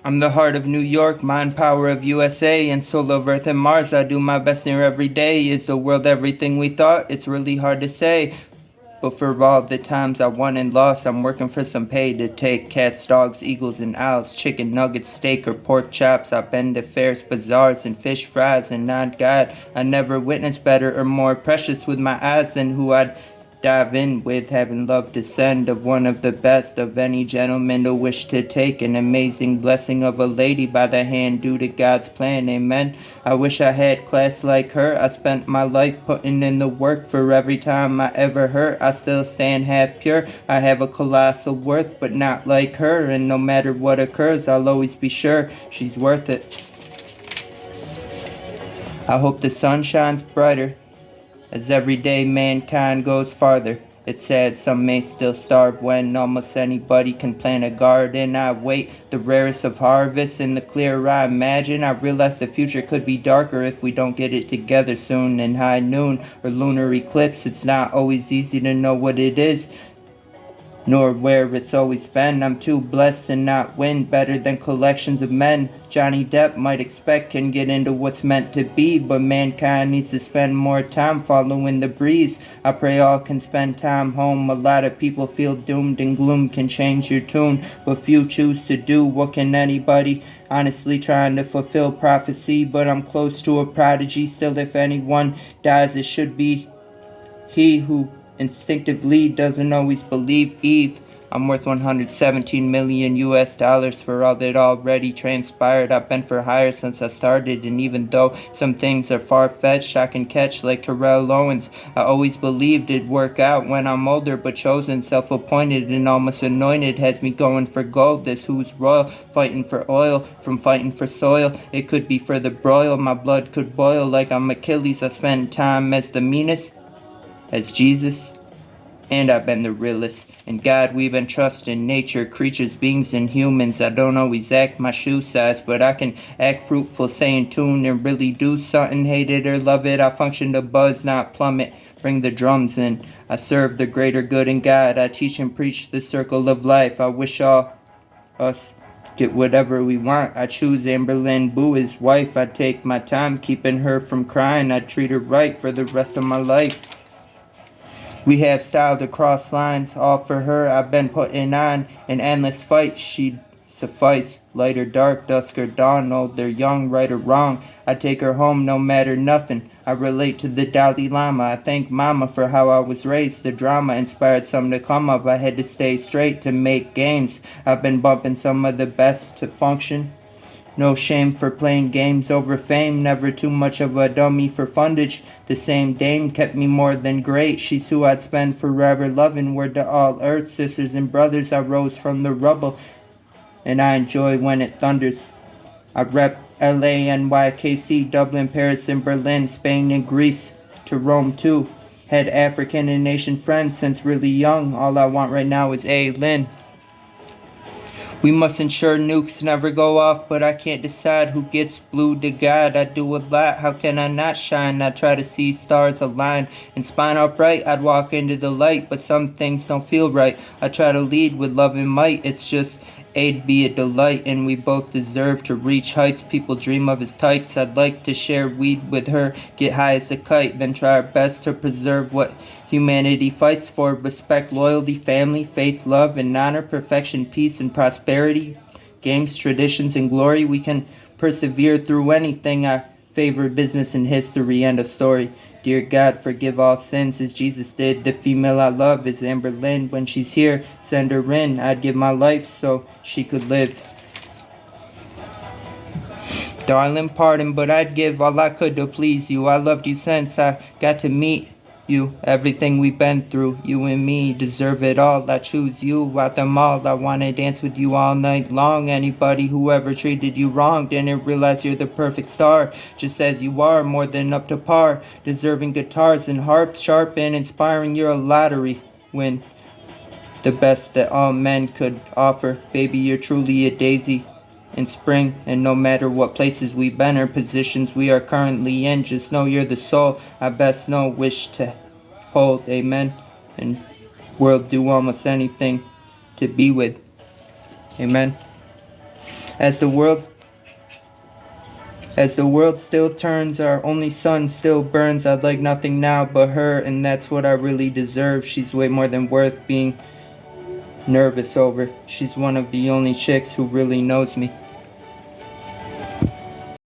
I'm the heart of New York, mind power of USA, and soul of Earth and Mars. I do my best here every day. Is the world everything we thought? It's really hard to say. But for all the times I won and lost, I'm working for some pay to take cats, dogs, eagles, and owls, chicken nuggets, steak, or pork chops. I've been to fairs, bazaars, and fish fries, and not God, I never witnessed better or more precious with my eyes than who I'd dive in with, having love descend of one of the best of any gentleman to wish to take an amazing blessing of a lady by the hand due to God's plan, amen. I wish I had class like her. I spent my life putting in the work. For every time I ever hurt, I still stand half pure. I have a colossal worth, but not like her, and no matter what occurs, I'll always be sure she's worth it. I hope the sun shines brighter as every day mankind goes farther. It's sad some may still starve when almost anybody can plant a garden. I wait the rarest of harvests in the clear I imagine. I realize the future could be darker if we don't get it together soon. In high noon or lunar eclipse, it's not always easy to know what it is, nor where it's always been. I'm too blessed to not win, better than collections of men Johnny Depp might expect can get into what's meant to be, but mankind needs to spend more time following the breeze. I pray all can spend time home. A lot of people feel doomed, and gloom can change your tune, but few choose to do. What can anybody honestly trying to fulfill prophecy? But I'm close to a prodigy. Still, if anyone dies, it should be he who instinctively doesn't always believe Eve. I'm worth 117 million US dollars for all that already transpired. I've been for hire since I started, and even though some things are far-fetched, I can catch like Terrell Owens. I always believed it'd work out when I'm older, but chosen, self-appointed, and almost anointed has me going for gold. This who's royal, fighting for oil, from fighting for soil. It could be for the broil, my blood could boil like I'm Achilles. I spend time as the meanest, as Jesus, and I've been the realest. In God we've been trusting, nature, creatures, beings, and humans. I don't always act my shoe size, but I can act fruitful, stay in tune, and really do something. Hate it or love it, I function to buzz, not plummet. Bring the drums in. I serve the greater good in God. I teach and preach the circle of life. I wish all us get whatever we want. I choose Lynn, boo his wife. I take my time keeping her from crying. I treat her right for the rest of my life. We have style to cross lines, all for her. I've been putting on an endless fight. She'd suffice, light or dark, dusk or dawn, old or young, right or wrong. I take her home no matter nothing. I relate to the Dalai Lama. I thank Mama for how I was raised. The drama inspired some to come up. I had to stay straight to make gains. I've been bumping some of the best to function. No shame for playing games over fame, never too much of a dummy for fundage. The same dame kept me more than great. She's who I'd spend forever loving. Word to all earth, sisters and brothers, I rose from the rubble, and I enjoy when it thunders. I rep LA, NYKC, Dublin, Paris, and Berlin, Spain and Greece, to Rome too. Had African and nation friends since really young. All I want right now is Lynn. We must ensure nukes never go off, but I can't decide who gets blue to God. I do a lot, how can I not shine? I try to see stars align and spine upright. I'd walk into the light, but some things don't feel right. I try to lead with love and might. It's just aid be a delight, and we both deserve to reach heights people dream of as tights. I'd like to share weed with her, get high as a kite, then try our best to preserve what humanity fights for: respect, loyalty, family, faith, love, and honor, perfection, peace, and prosperity, games, traditions, and glory. We can persevere through anything. I favor business and history. End of story. Dear God, forgive all sins as Jesus did. The female I love is Lynn. When she's here, send her in. I'd give my life so she could live. Darling, pardon, but I'd give all I could to please you. I loved you since I got to meet you. Everything we've been through, you and me deserve it all. I choose you out them all. I wanna dance with you all night long. Anybody who ever treated you wrong didn't realize you're the perfect star, just as you are, more than up to par. Deserving guitars and harps, sharp and inspiring. You're a lottery win, the best that all men could offer. Baby, you're truly a daisy in spring, and no matter what places we've been or positions we are currently in, just know you're the soul I best know, wish to hold, amen, and world do almost anything to be with, amen. As the world still turns, our only sun still burns. I'd like nothing now but her, and that's what I really deserve. She's way more than worth being nervous over. She's one of the only chicks who really knows me.